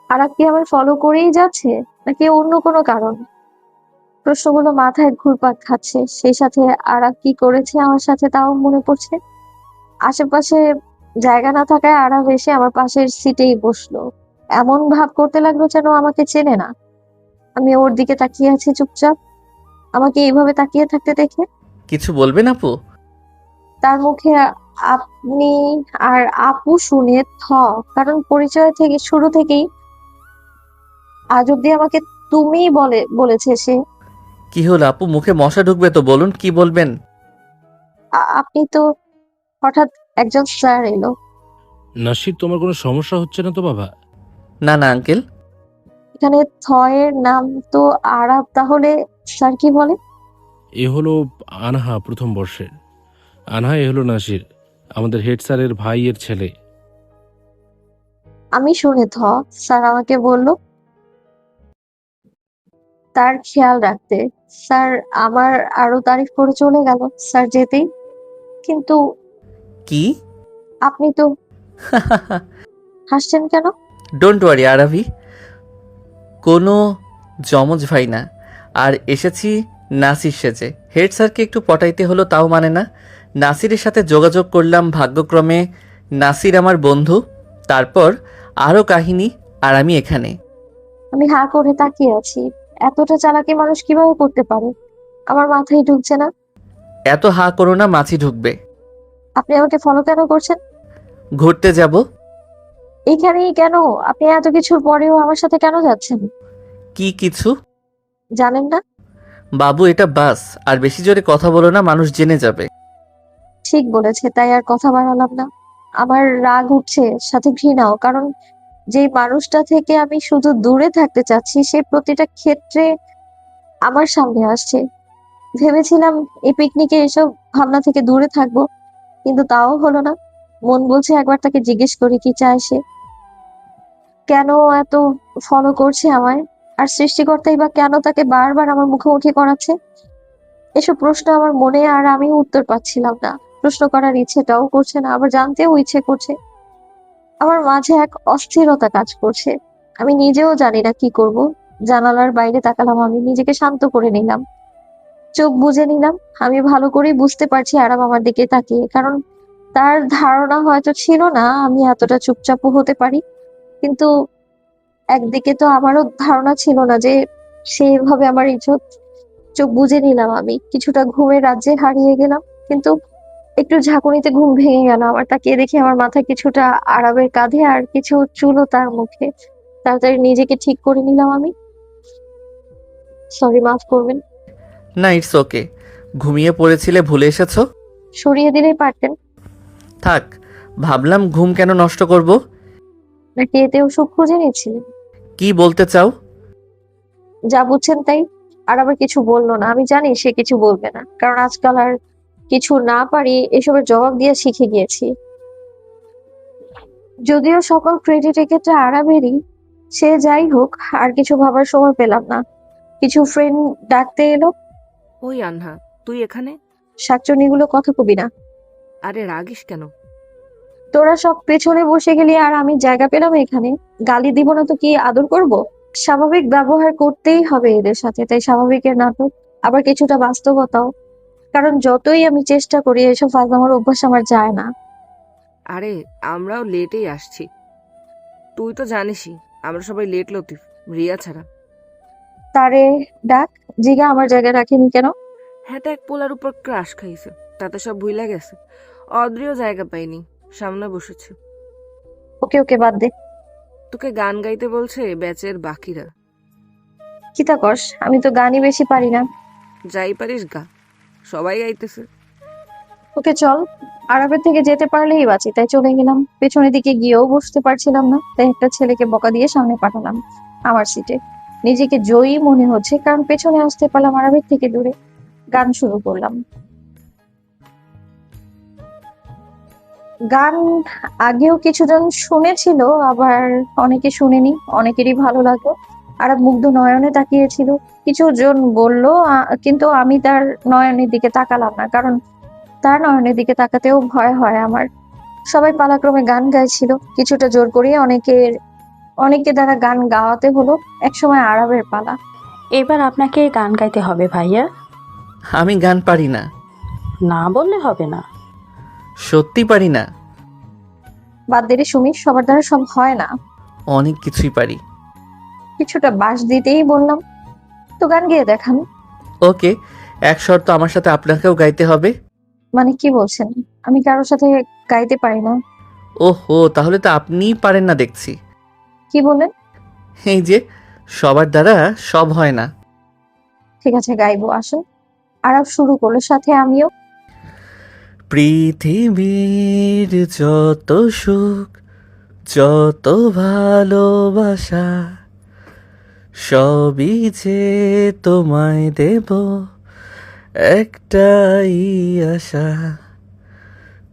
আরাব কি আমার ফলো করেই যাচ্ছে নাকি অন্য কোনো কারণ? প্রশ্নগুলো মাথায় ঘুরপাক খাচ্ছে। সেই সাথে আরাব কি করেছে আমার সাথে তাও মনে পড়ছে। আশেপাশে জায়গা না থাকায় আরাব এসে আমার পাশের সিটেই বসলো। এমন ভাব করতে লাগলো যেন আমাকে চেনে না। আমি ওর দিকে তাকিয়ে আছি চুপচাপ, আমাকে এইভাবে তাকিয়ে থাকতে দেখে। কিছু বলবেন আপু? তার মুখে আপনি আর আপু শুনে কারণ পরিচয় থেকে শুরু থেকেই আজ অব্দি আমাকে তুমি বলেছে সে। কি হলো আপু, মুখে মশা ঢুকবে তো বলুন, কি বলবেন? আপনি তো হঠাৎ একজন স্যার এলো। নাসির, তোমার কোনো সমস্যা হচ্ছে না তো বাবা? না না আঙ্কেল। এখানে এর নাম তো আরাব, তাহলে স্যার কি বলে? এ হলো আনহা, প্রথম বর্ষের। আনহা, এ হলো নাসির, আমাদের হেড স্যারের ভাইয়ের ছেলে। আমি শুনে স্যার আমাকে বলল তার খেয়াল রাখতে। স্যার আমার আরো তারিফ করে চলে গেল স্যার যেতেই। কিন্তু কি? আপনি তো হাসছেন কেন? ডোন্ট ওয়ারি আরাভি, কোনো জমজ ভাই না। আর এসেছি নাসির সেজে। হেড স্যারকে একটু পটাইতে হলো, তাও মানে না। নাসিরের সাথে যোগাযোগ করলাম, ভাগ্যক্রমে নাসির আমার বন্ধু। তারপর আরও কাহিনী, আর আমি এখানে। আমি হাঁ করে তাকিয়ে আছি। এতটা চালাকি মানুষ কিভাবে করতে পারে? আমার মাথায় ঢুকছে না। এত হা করো না, মাছি ঢুকবে। আপনি আমাকে ফলো কেন করছেন? ঘুরতে যাব। এইখানেই কেন? আপনি এত কিছুর পরেও আমার সাথে কেন যাচ্ছেন? কি কিছু? জানেন না? বাবু এটা বাস, আর বেশি জোরে কথা বলো না, মানুষ জেনে যাবে। ঠিক বলেছে, তাই আর কথা বাড়ালাম না। আমার রাগ উঠছে, সাথে ঘৃণাও, কারণ যে মানুষটা থেকে আমি শুধু দূরে থাকতে চাচ্ছি সে প্রতিটা ক্ষেত্রে আমার সামনে আসছে। ভেবেছিলাম এই পিকনিকে এসব ভাবনা থেকে দূরে থাকবো, কিন্তু তাও হলো না। মন বলছে একবার তাকে জিজ্ঞেস করি কি চায় সে, কেন এত ফলো করছে আমায়, আর সৃষ্টিকর্তাই বা কেন তাকে বারবার আমার মুখোমুখি করাচ্ছে। এসব প্রশ্ন আমার মনে, আর আমিও উত্তর পাচ্ছিলাম না। প্রশ্ন করার ইচ্ছেটাও করছে না, আবার জানতেও ইচ্ছে করছে। আমার মাঝে এক অস্থিরতা কাজ করছে। আমি নিজেও জানি না কি করব। জানালার বাইরে তাকালাম, আমি নিজেকে শান্ত করে নিলাম, চোখ বুজে নিলাম। আমি ভালো করেই বুঝতে পারছি আরাম আমার দিকে তাকিয়ে, কারণ তার ধারণা হয়তো ছিল না আমি এতটা চুপচাপও হতে পারি। কিন্তু একদিকে তো আমারও ধারণা ছিল না যে সে এভাবে আমার ইজ্জত। চোখ বুজে নিলাম, আমি কিছুটা ঘুমের রাজ্যে হারিয়ে গেলাম। কিন্তু একটু ঝাঁকুনিতে ঘুম ভেঙে গেল আমার। তাকিয়ে দেখি আমার মাথায় কিছুটা আরামের কাঁধে, আর কিছু চুলও তার মুখে। তাড়াতাড়ি নিজেকে ঠিক করে নিলাম আমি। সরি, মাফ করবেন। না, ইটস ওকে। ঘুমিয়ে পড়েছিলে, ভুলে এসেছো। সরিয়ে দিলেই পারতেন। থাক, ভাবলাম ঘুম কেন নষ্ট করব। নাকি এতেও সুখ খুঁজে নিচ্ছিলেন? কি বলতে চাও? যা বুঝছেন তাই। আর আবার কিছু বললো না, আমি জানি সে কিছু বলবে না, কারণ আজকাল আর কিছু না পারি এসবের জবাব দিয়ে শিখে গিয়েছি। যদিও সকল ক্রেডিট এক্ষেত্রে আরামেরই। সে যাই হোক, আর কিছু ভাবার সময় পেলাম না। কিছু ফ্রেন্ড ডাকতে এলো। ওই আনহা, তুই এখানে? শাকচুন্নিগুলো কথা কবি না। আরে রাগিস কেন? তোরা সব পেছনে বসে গেলি আর আমি জায়গা পেলাম এখানে। গালি দিব না তো কি আদর করব? স্বাভাবিক ব্যবহার করতেই হবে এদের সাথে, তাই স্বাভাবিকের নাটক, আবার কিছুটা বাস্তবতাও। কারণ যতই আমি চেষ্টা করি এসব ফাজলামোর অভ্যাস আমার যায় না। আরে আমরাও লেটেই আসছি, তুই তো জানিসই আমরা সবাই লেট লতিফ, রিয়া ছাড়া। তারে ডাক, জিগা আমার জায়গায় রাখেনি কেন? হ্যাঁ, এক পোলার উপর ক্রাশ খাইছে, তাতে সব ভুইলা গেছে। অদ্রিও জায়গা পাইনি, সামনে বসেছে। ওকে ওকে, বাদ দে। তোকে গান গাইতে বলছে ব্যাচের বাকিরা। কি তা কস? আমি তো গানই বেশি পারি না। যাই পারিস গা, সবাই গাইতেছে। ওকে চল। আরবের থেকে যেতে পারলেই বাঁচি, তাই চলে গেলাম। পেছনের দিকে গিয়েও বসতে পারছিলাম না, তাই একটা ছেলেকে বকা দিয়ে সামনে পাঠালাম আমার সিটে। নিজেকে জয়ী মনে হচ্ছে, কারণ পেছনে আসতে পারলাম আরবের থেকে দূরে। গান শুরু করলাম। গান আগেও কিছুজন শুনেছিল, আবার অনেকে শুনেনি। অনেকেরই ভালো লাগলো। আর মুগ্ধ নয়নে তাকিয়েছিল। কিছু জন বলল, কিন্তু আমি তার নয়নের দিকে তাকালাম না, কারণ তার নয়নের দিকে তাকাতেও ভয় হয় আমার। সবাই পালাক্রমে গান গাইছিল, কিছুটা জোর করিয়ে, অনেকে দ্বারা গান গাওয়াতে হলো, একসময় আরবের পালা। এবার আপনাকে গান গাইতে হবে ভাইয়া। আমি গান পারি না, না বললে হবে না। সত্যি পারি না। বাদ দিলে সুমি, সবার দ্বারা সব হয় না। অনেক কিছুই পারি। কিছুটা বাস দিতেই বললাম, তো গান গেয়ে দেখান। ওকে, এক শর্ত, আমার সাথে আপনাকেও গাইতে হবে। মানে কি বলছেন? আমি কারোর সাথে গাইতে পারি না। ওহো, তাহলে তো আপনিই পারেন না দেখছি। কি বলেন? এই যে, সবার দ্বারা সব হয় না। ঠিক আছে, গাইবো, আসুন। আরব শুরু করলো, সাথে আমিও। পৃথিবীর যত সুখ, যত ভালোবাসা, সবই যে তোমায় দেব, একটাই আশা।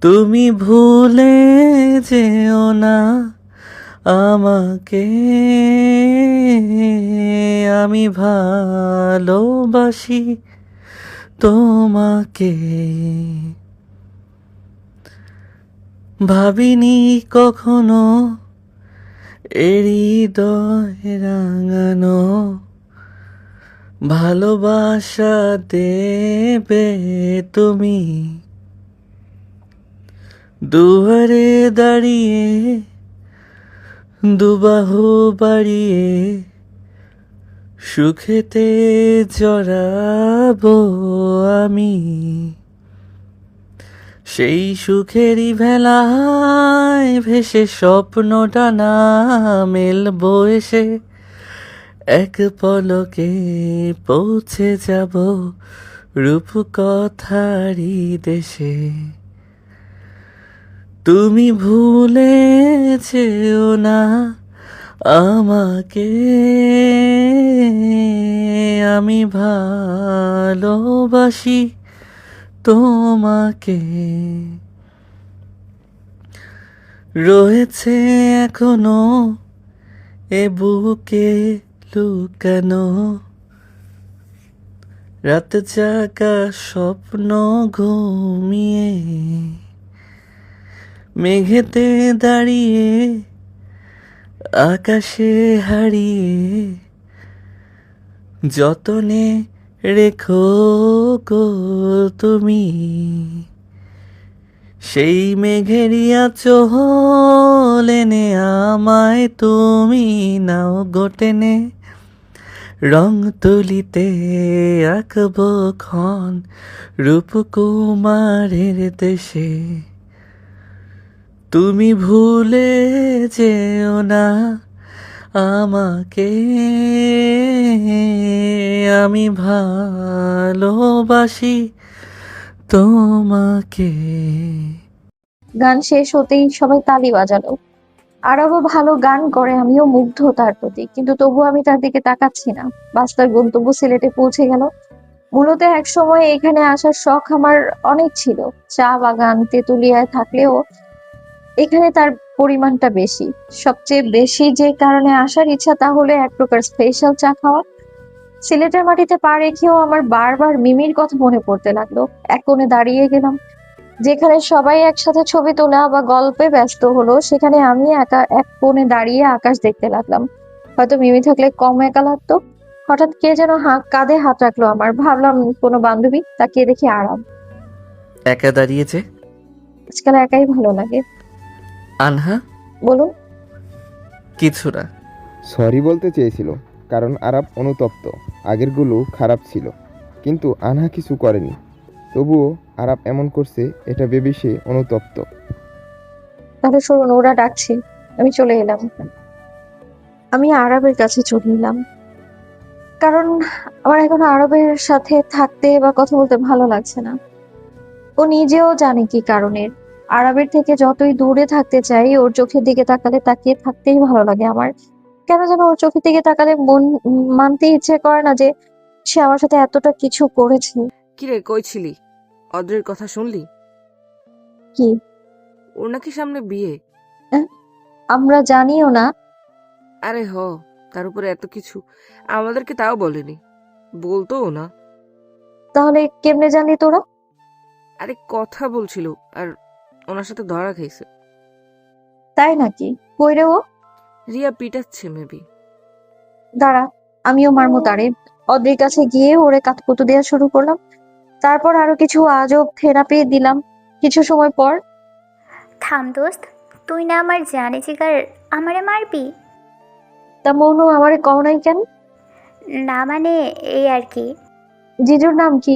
তুমি ভুলে যেও না আমাকে, আমি ভালোবাসি তোমাকে। ভাবিনি কখনো হৃদয় রাঙানো ভালোবাসা দেবে তুমি। দুয়ারে দাঁড়িয়ে দুবাহু বাড়িয়ে সুখেতে জড়াবো আমি। সেই সুখেরই ভেলায় ভেসে স্বপ্নটা না মেলবো এসে, এক পলকে পৌঁছে যাব রূপকথারই দেশে। তুমি ভুলে যেও না আমাকে, আমি ভালোবাসি তোমাকে। রয়েছে এখনো এ বুকে লুকানো রাত জাগা স্বপ্ন ঘুমিয়ে, মেঘেতে দাঁড়িয়ে আকাশে হারিয়ে যতনে রেখো গো তুমি। সেই মেঘেরই আঁচল এনে আমায় তুমি নাও গোটেনে, রং তুলিতে আঁকবো ক্ষণ রূপকুমারের দেশে। তুমি ভুলে যেও না আমাকে, আমি ভালোবাসি তোমাকে। গান শেষ হতেই সবাই তালি বাজালো। আরবও ভালো গান করে, আমিও মুগ্ধ তার প্রতি, কিন্তু তবু আমি তার দিকে তাকাচ্ছি না। বাস তার গন্তব্য সিলেটে পৌঁছে গেল। মূলত এক সময় এখানে আসার শখ আমার অনেক ছিল। চা বাগান তেঁতুলিয়ায় থাকলেও এখানে তার পরিমাণটা বেশি। সবচেয়ে বেশি যে কারণে আসার ইচ্ছা, তা হলো এক প্রকার স্পেশাল চা খাওয়া। সিলেটের মাটিতে পা রেখেও আমার বারবার মিমির কথা মনে পড়তে লাগলো। এক কোণে দাঁড়িয়ে গেলাম, যেখানে সবাই একসাথে ছবি তোলা বা গল্পে ব্যস্ত হলো, সেখানে আমি একা এক কোণে দাঁড়িয়ে আকাশ দেখতে লাগলাম। হয়তো মিমি থাকলে কম একা লাগতো। হঠাৎ কে যেন কাঁধে হাত রাখলো আমার, ভাবলাম কোনো বান্ধবী। তাকিয়ে দেখি আরাম। একা দাঁড়িয়েছে। আজকাল একাই ভালো লাগে। আনহা, বলুন। কিছু না। সরি বলতে চেয়েছিল, কারণ আরাব অনুতপ্ত। আগেরগুলো খারাপ ছিল, কিন্তু আনহা কিছু করেনি। তবুও আরাব এমন করছে এটা ভেবে সে অনুতপ্ত। তাহলে শুনুন, ওরা ডাকছে, আমি চলে এলাম। আমি আরবের কাছে চলে এলাম, কারণ আমার এখন আরবের সাথে থাকতে বা কথা বলতে ভালো লাগছে না। ও নিজেও জানে কি কারণের। আরবের থেকে যতই দূরে থাকতে চাই, ওর চোখের দিকে তাকালে তাকিয়ে থাকতেই ভালো লাগে আমার। কেন যেন ওর চোখের দিকে তাকালে মন মানতে ইচ্ছে করে না যে সে আমার সাথে এতটা কিছু করেছে। কিরে, কই ছিলি? অদ্রের কথা শুনলি? কি? ওর নাকি সামনে বিয়ে। আহ, আমরা জানিও না। আরে তার উপরে এত কিছু আমাদেরকে তাও বলেনি, বলতোও না। তাহলে কেমনে জানলি তোরা? আরে কথা বলছিল, আর ওনার সাথে ধরা খাইছে। তাই নাকি? কই রে ও? রিয়া পিটাচ্ছে মেবি। দাঁড়া, আমিও মারমু তারে। অদ্রির কাছে গিয়ে ওরে কাতকুতু দেওয়া শুরু করলাম। তারপর আরো কিছু আজব থেরাপি দিলাম। কিছু সময় পর, থাম দোস্ত, তুই না আমার জানে জিগার, আমারে মারবি? তা মনু আমারে কও নাই কেন? না মানে এই আর কি। জিজুর নাম কি?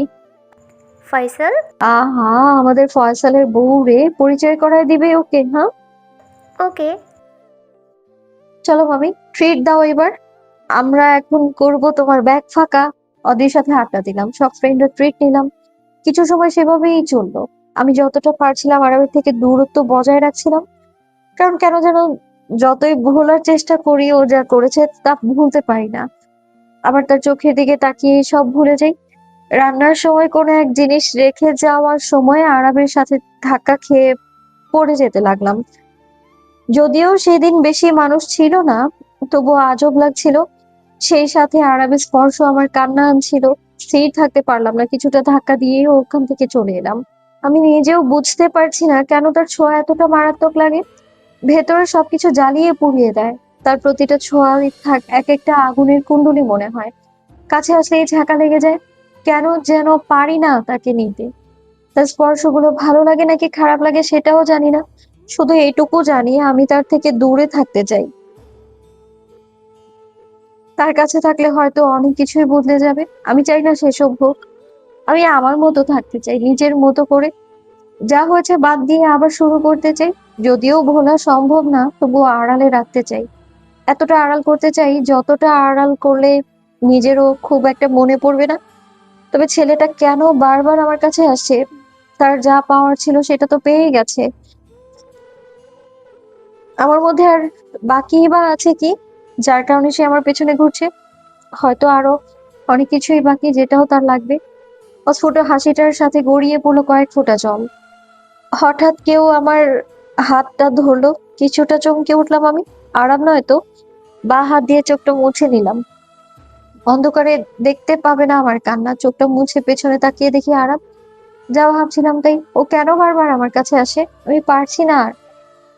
ফয়সাল। আহা, আমাদের ফয়সালের বউ রে, পরিচয় করায় দিবে ওকে? হ্যাঁ, ওকে। চলো মামি, ট্রিট দাও এবার। আমরা এখন করব তোমার ব্যাগ ফাঁকা। অদির সাথে আড্ডা দিলাম, সব ফ্রেন্ডরা ট্রিট নিলাম। কিছু সময় সেভাবেই চললো। আমি যতটা পারছিলাম আরবের থেকে দূরত্ব বজায় রাখছিলাম, কারণ কেন যেন যতই ভোলার চেষ্টা করি ও যা করেছে তা ভুলতে পারি না। আবার তার চোখের দিকে তাকিয়ে সব ভুলে যাই। রান্নার সময় কোনো এক জিনিস রেখে যাওয়ার সময় আরবের সাথে ধাক্কা খেয়ে পড়ে যেতে লাগলাম। যদিও সেদিন বেশি মানুষ ছিল না, তবুও আজব লাগছিল। সেই সাথে আরবের স্পর্শ আমার কান্না আনছিল। স্থির থাকতে পারলাম না, কিছুটা ধাক্কা দিয়ে ওখান থেকে চলে এলাম। আমি নিজেও বুঝতে পারছি না কেন তার ছোঁয়া এতটা মারাত্মক লাগে। ভেতরে সবকিছু জ্বালিয়ে পুড়িয়ে দেয়। তার প্রতিটা ছোঁয়া এক একটা আগুনের কুণ্ডলি মনে হয়। কাছে আসলেই ঝাঁকা লেগে যায়। কেন যেন পারি না তাকে নিতে। তার স্পর্শগুলো ভালো লাগে নাকি খারাপ লাগে সেটাও জানি না। শুধু এইটুকু জানি আমি তার থেকে দূরে থাকতে চাই। তার কাছে থাকলে হয়তো অনেক কিছুই বদলে যাবে। আমি চাই না সেসব হোক। আমি আমার মতো থাকতে চাই, নিজের মতো করে। যা হয়েছে বাদ দিয়ে আবার শুরু করতে চাই। যদিও ভোলা সম্ভব না, তবুও আড়ালে রাখতে চাই। এতটা আড়াল করতে চাই যতটা আড়াল করলে নিজেরও খুব একটা মনে পড়বে না। তবে ছেলেটা কেন বারবার আমার কাছে আসছে? তার যা পাওয়ার ছিল সেটা তো পেয়ে গেছে। আমার মধ্যে আর বাকি বা আছে কি, যার কারণে সে আমার পেছনে ঘুরছে? হয়তো আরো অনেক কিছুই বাকি, যেটাও তার লাগবে। অস্ফুট হাসিটার সাথে গড়িয়ে পড়লো কয়েক ফোঁটা জল। হঠাৎ কেউ আমার হাতটা ধরলো। কিছুটা চমকে উঠলাম আমি। আরাম নয় তো। বা হাত দিয়ে চোখটা মুছে নিলাম। অন্ধকারে দেখতে পাবে না আমার কান্না। চোখটা মুছে পেছনে তাকিয়ে দেখি আরাম। যা ভাবছিলাম তাই। ও কেন বারবার আমার কাছে আসে? আমি পারছি না আর।